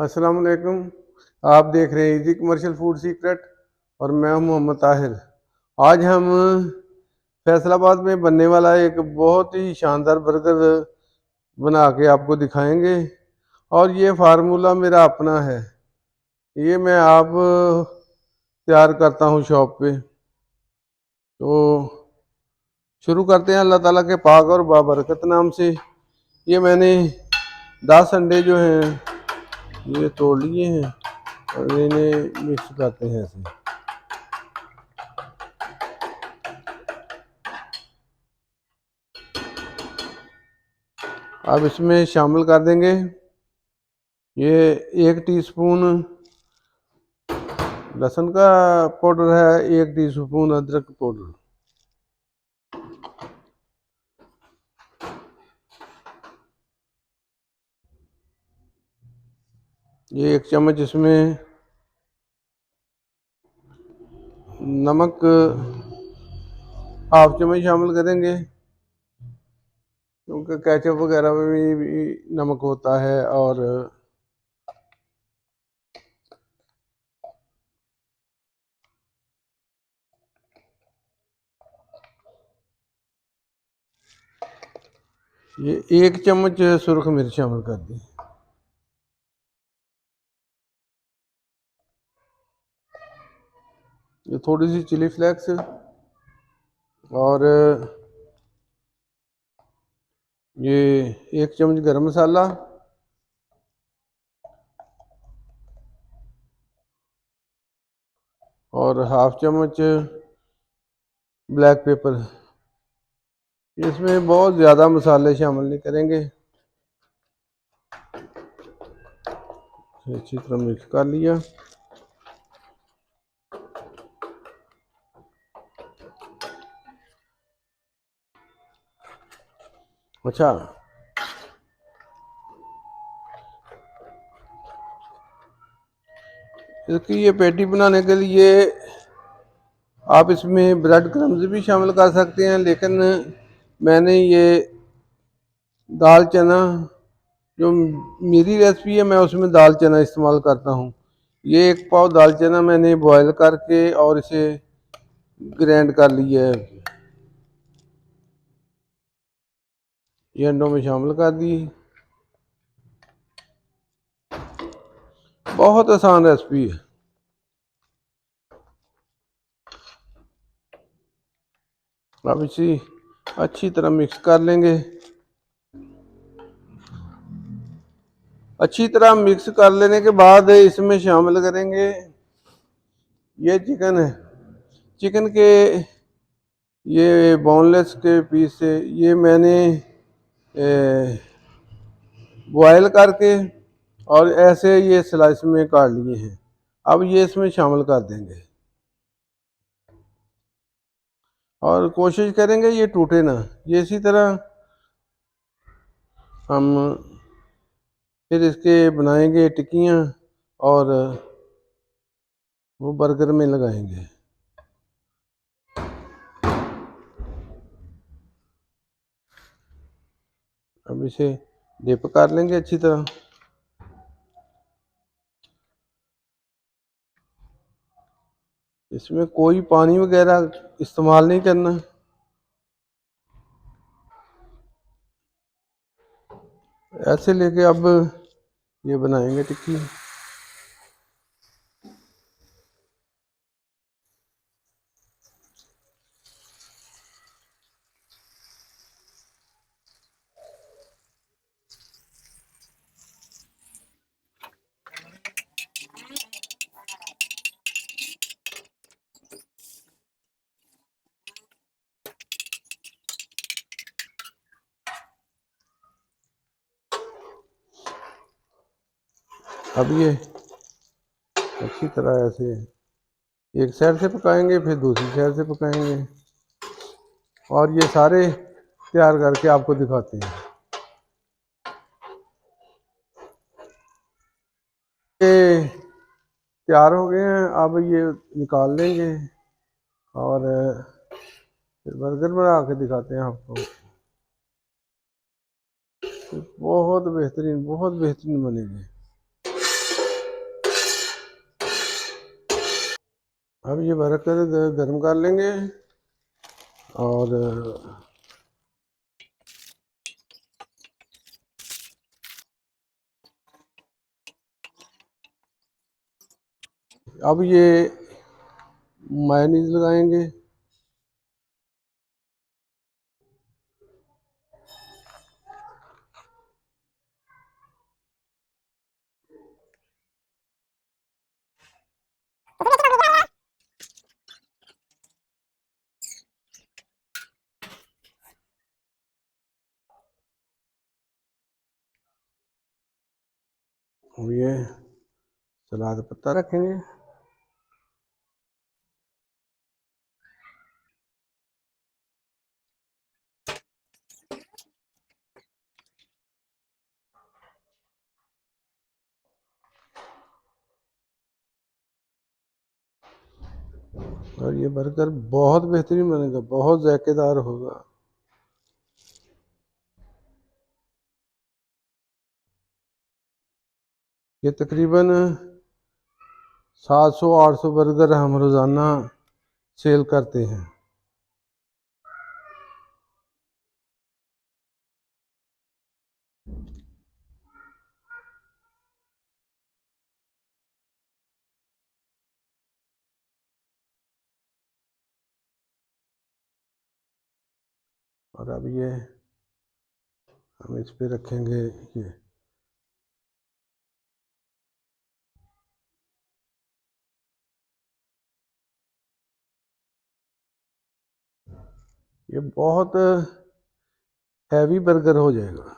अस्सलाम वालेकुम। आप देख रहे हैं इजी कमर्शियल फूड सीक्रेट और मैं हूं मोहम्मद ताहिर। आज हम फैसलाबाद में बनने वाला एक बहुत ही शानदार बर्गर बना के आपको दिखाएंगे और ये फार्मूला मेरा अपना है। ये मैं आप तैयार करता हूं शॉप पे। तो शुरू करते हैं अल्लाह ताला के पाक और बाबरकत नाम से। ये मैंने 10 अंडे जो हैं ये तोड़ लिए हैं और इन्हें मिक्स करते हैं ऐसे। अब इसमें शामिल कर देंगे ये 1 टीस्पून लहसुन का पाउडर है, 1 टीस्पून अदरक पाउडर, ये 1 चम्मच इसमें नमक हाफ चम्मच शामिल करेंगे क्योंकि केचप वगैरह में भी नमक होता है। और ये 1 चम्मच सुरख मिर्च शामिल कर दी। ये थोड़ी सी चिली फ्लेक्स और ये 1 चम्मच गरम मसाला और हाफ चम्मच ब्लैक पेपर। इसमें बहुत ज़्यादा मसाले शामिल नहीं करेंगे। अच्छी तरह मिक्स कर लिया। अच्छा, इसकी ये पेटी बनाने के लिए आप इसमें ब्रेड क्रम्स भी शामिल कर सकते हैं, लेकिन मैंने ये दाल चना, जो मेरी रेसिपी है मैं उसमें दाल चना इस्तेमाल करता हूँ। ये 1 पाव दाल चना मैंने बॉयल करके और इसे ग्राइंड कर लिया है, ये अंडों में शामिल कर दी। बहुत आसान रेसिपी है। अब इसी अच्छी तरह मिक्स कर लेंगे। अच्छी तरह मिक्स कर लेने के बाद इसमें शामिल करेंगे ये चिकन है। चिकन के ये बोनलेस के पीस से ये मैंने बॉयल करके और ऐसे ये स्लाइस में काट लिए हैं। अब ये इसमें शामिल कर देंगे और कोशिश करेंगे ये टूटे ना। ये इसी तरह हम फिर इसके बनाएंगे टिक्कियाँ और वो बर्गर में लगाएंगे। अब इसे डिप कर लेंगे अच्छी तरह। इसमें कोई पानी वगैरह इस्तेमाल नहीं करना। ऐसे लेके अब ये बनाएंगे टिक्की। अब ये अच्छी तरह ऐसे एक साइड से पकाएंगे, फिर दूसरी साइड से पकाएंगे और ये सारे तैयार करके आपको दिखाते हैं। ये तैयार हो गए हैं। अब ये निकाल लेंगे और फिर बर्गर बना के दिखाते हैं आपको। बहुत बेहतरीन बनेंगे। अब ये बर्गर गर्म कर लेंगे और अब ये मेयोनीज लगाएंगे। और ये सलाद पत्ता रखेंगे। और ये बर्गर बहुत बेहतरीन बनेगा, बहुत जायकेदार होगा। ये तकरीबन 700-800 बर्गर हम रोज़ाना सेल करते हैं। और अब ये हम इस पे रखेंगे ये बहुत हैवी बर्गर हो जाएगा।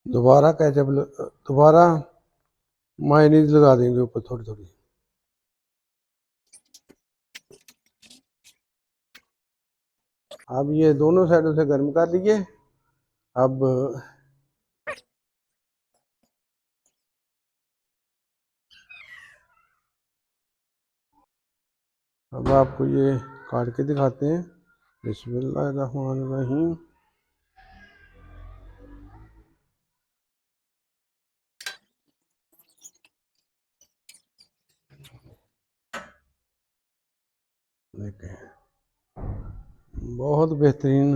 दोबारा मायोनीज लगा देंगे ऊपर थोड़ी थोड़ी। अब ये दोनों साइडों से गर्म कर लीजिए। अब आपको ये काट के दिखाते हैं। बिस्मिल्लाहिर्रहमानिर्रहीम। देखें, बहुत बेहतरीन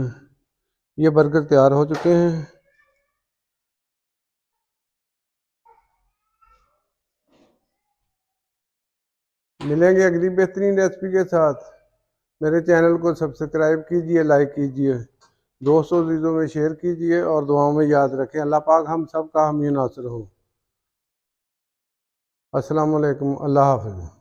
ये बर्गर तैयार हो चुके हैं। मिलेंगे अगली बेहतरीन रेसिपी के साथ। मेरे चैनल को सब्सक्राइब कीजिए, लाइक कीजिए, दोस्तों चीज़ों में शेयर कीजिए और दुआओं में याद रखें। अल्लाह पाक हम सब का हामी नासिर हो। अस्सलाम वालेकुम, अल्लाह हाफ़िज़।